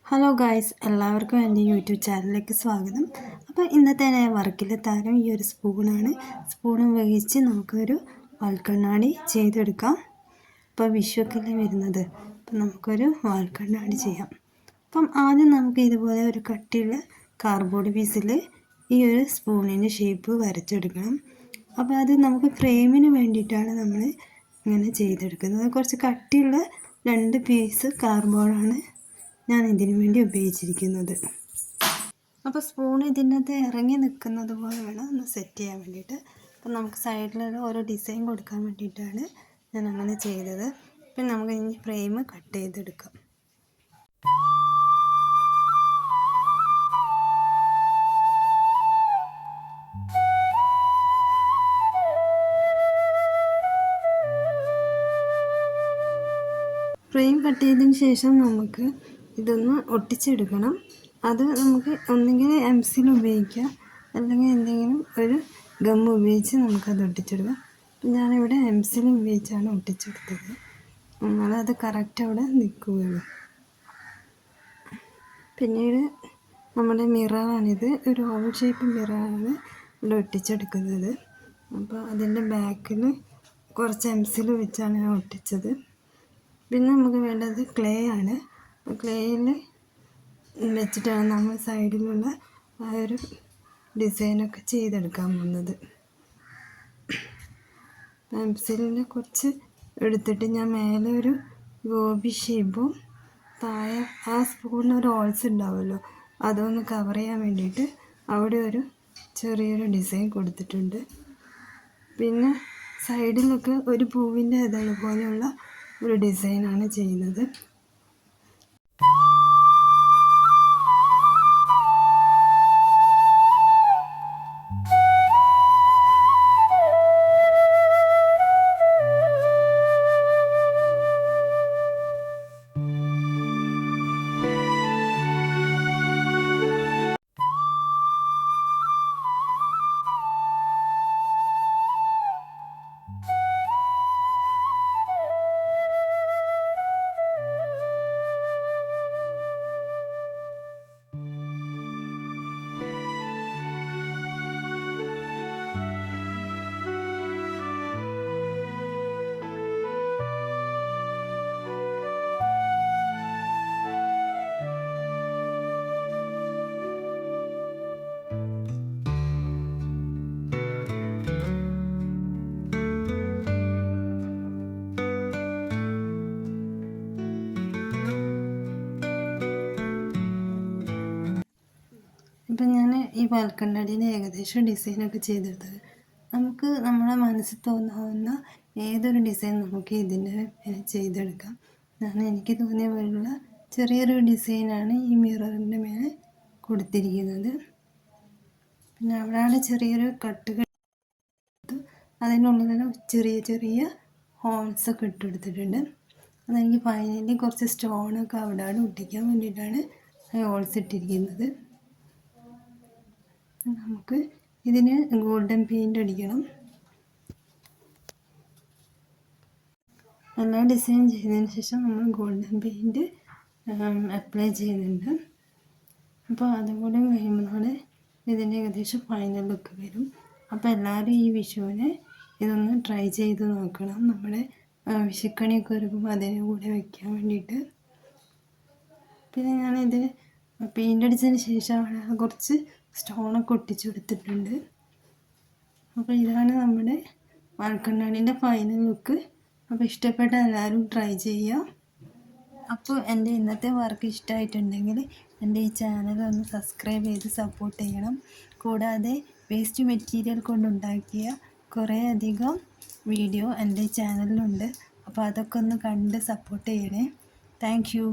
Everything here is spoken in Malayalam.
ഹലോ ഗായ്സ്, എല്ലാവർക്കും എൻ്റെ യൂട്യൂബ് ചാനലിലേക്ക് സ്വാഗതം. അപ്പോൾ ഇന്നത്തെ വർക്കിലെ താരം ഈ ഒരു സ്പൂണാണ്. സ്പൂൺ ഉപയോഗിച്ച് നമുക്കൊരു വാൽക്കണ്ണാടി ചെയ്തെടുക്കാം. ഇപ്പോൾ വിഷുവൊക്കെയല്ലേ വരുന്നത്, അപ്പം നമുക്കൊരു വാൽക്കണ്ണാടി ചെയ്യാം. അപ്പം ആദ്യം നമുക്ക് ഇതുപോലെ ഒരു കട്ടിയുള്ള കാർഡ്ബോർഡ് പീസിൽ ഈ ഒരു സ്പൂണിൻ്റെ ഷേപ്പ് വരച്ചെടുക്കണം. അപ്പോൾ അത് നമുക്ക് ഫ്രെയിമിന് വേണ്ടിയിട്ടാണ് നമ്മൾ ഇങ്ങനെ ചെയ്തെടുക്കുന്നത്. കുറച്ച് കട്ടിയുള്ള 2 പീസ് കാർഡ്ബോർഡാണ് ഞാൻ ഇതിനു വേണ്ടി ഉപയോഗിച്ചിരിക്കുന്നത്. അപ്പോൾ സ്പൂൺ ഇതിനകത്ത് ഇറങ്ങി നിൽക്കുന്നത് പോലെ വേണം ഒന്ന് സെറ്റ് ചെയ്യാൻ വേണ്ടിയിട്ട്. അപ്പം നമുക്ക് സൈഡിലുള്ള ഓരോ ഡിസൈൻ കൊടുക്കാൻ വേണ്ടിയിട്ടാണ് ഞാൻ അങ്ങനെ ചെയ്തത്. പിന്നെ നമുക്ക് ഇനി ഫ്രെയിം കട്ട് ചെയ്തെടുക്കാം. ഫ്രെയിം കട്ട് ചെയ്തതിന് ശേഷം നമുക്ക് ഇതൊന്ന് ഒട്ടിച്ചെടുക്കണം. അത് നമുക്ക് ഒന്നുകിൽ എംസിൽ ഉപയോഗിക്കാം, അല്ലെങ്കിൽ എന്തെങ്കിലും ഒരു ഗം ഉപയോഗിച്ച് നമുക്കത് ഒട്ടിച്ചെടുക്കാം. ഞാനിവിടെ എംസിൽ ഉപയോഗിച്ചാണ് ഒട്ടിച്ചെടുത്തത്. അത് കറക്റ്റ് അവിടെ നിൽക്കുകയുള്ളൂ. പിന്നീട് നമ്മുടെ മിററാണിത്, ഒരു ഓവൽ ഷേപ്പ് മിററാണ് ഇവിടെ ഒട്ടിച്ചെടുക്കുന്നത്. അപ്പോൾ അതിൻ്റെ ബാക്കിൽ കുറച്ച് എംസിൽ വെച്ചാണ് ഞാൻ ഒട്ടിച്ചത്. പിന്നെ നമുക്ക് വേണ്ടത് ക്ലേ ആണ്. ക്ലേയിൽ വെച്ചിട്ടാണ് നമ്മൾ സൈഡിലുള്ള ആ ഒരു ഡിസൈനൊക്കെ ചെയ്തെടുക്കാൻ പോകുന്നത്. പെൻസിലിനെ കുറച്ച് എടുത്തിട്ട് ഞാൻ മേലെ ഒരു ഗോപി ഷേപ്പും താഴെ ആ സ്പൂണിന് ഒരു ഹോൾസ് ഉണ്ടാവുമല്ലോ, അതൊന്ന് കവർ ചെയ്യാൻ വേണ്ടിയിട്ട് അവിടെ ഒരു ചെറിയൊരു ഡിസൈൻ കൊടുത്തിട്ടുണ്ട്. പിന്നെ സൈഡിലൊക്കെ ഒരു പൂവിൻ്റെ ഇതള് പോലെയുള്ള ഒരു ഡിസൈനാണ് ചെയ്യുന്നത്. ഇപ്പം ഞാൻ ഈ വാൽക്കണ്ണാടിന് ഏകദേശം ഡിസൈനൊക്കെ ചെയ്തെടുത്തത്. നമുക്ക് നമ്മുടെ മനസ്സിൽ തോന്നാവുന്ന ഏതൊരു ഡിസൈൻ നമുക്ക് ഇതിൻ്റെ ചെയ്തെടുക്കാം. എനിക്ക് തോന്നിയ പോലുള്ള ചെറിയൊരു ഡിസൈനാണ് ഈ മിററിൻ്റെ മേലെ കൊടുത്തിരിക്കുന്നത്. പിന്നെ അവിടെയാണ് ചെറിയൊരു കട്ടുകൾ, അതിനുള്ളിൽ ചെറിയ ചെറിയ ഹോൾസൊക്കെ ഇട്ടെടുത്തിട്ടുണ്ട്. അതെനിക്ക് ഫൈനലി കുറച്ച് സ്റ്റോണൊക്കെ അവിടെ ഒട്ടിക്കാൻ വേണ്ടിയിട്ടാണ് ഹോൾസ് ഇട്ടിരിക്കുന്നത്. നമുക്ക് ഇതിന് ഗോൾഡൻ പെയിൻ്റ് അടിക്കണം. എല്ലാ ഡിസൈൻ ചെയ്തതിന് ശേഷം നമ്മൾ ഗോൾഡൻ പെയിൻറ്റ് അപ്ലൈ ചെയ്യുന്നുണ്ട്. അപ്പോൾ അതുകൂടെ കഴിയുമ്പോൾ ഇതിൻ്റെ ഏകദേശം ഫൈനൽ ലുക്ക് വരും. അപ്പോൾ എല്ലാവരും ഈ വിഷുവിന് ഇതൊന്ന് ട്രൈ ചെയ്ത് നോക്കണം. നമ്മുടെ വിഷുക്കണിയൊക്കെ ഒരുക്കുമ്പോൾ അതിന് കൂടെ വയ്ക്കാൻ വേണ്ടിയിട്ട്. പിന്നെ ഞാനിത് പെയിൻ്റ് അടിച്ചതിന് ശേഷം അവിടെ കുറച്ച് സ്റ്റോണൊക്കെ ഒട്ടിച്ചു കൊടുത്തിട്ടുണ്ട്. അപ്പോൾ ഇതാണ് നമ്മുടെ വാൽക്കണ്ണാടിൻ്റെ ഫൈനൽ ലുക്ക്. അപ്പോൾ ഇഷ്ടപ്പെട്ട എല്ലാവരും ട്രൈ ചെയ്യുക. അപ്പോൾ എൻ്റെ ഇന്നത്തെ വർക്ക് ഇഷ്ടമായിട്ടുണ്ടെങ്കിൽ എൻ്റെ ഈ ചാനൽ ഒന്ന് സബ്സ്ക്രൈബ് ചെയ്ത് സപ്പോർട്ട് ചെയ്യണം. കൂടാതെ വേസ്റ്റ് മെറ്റീരിയൽ കൊണ്ടുണ്ടാക്കിയ കുറേ അധികം വീഡിയോ എൻ്റെ ചാനലിലുണ്ട്. അപ്പോൾ അതൊക്കെ ഒന്ന് കണ്ട് സപ്പോർട്ട് ചെയ്യണേ. Thank you.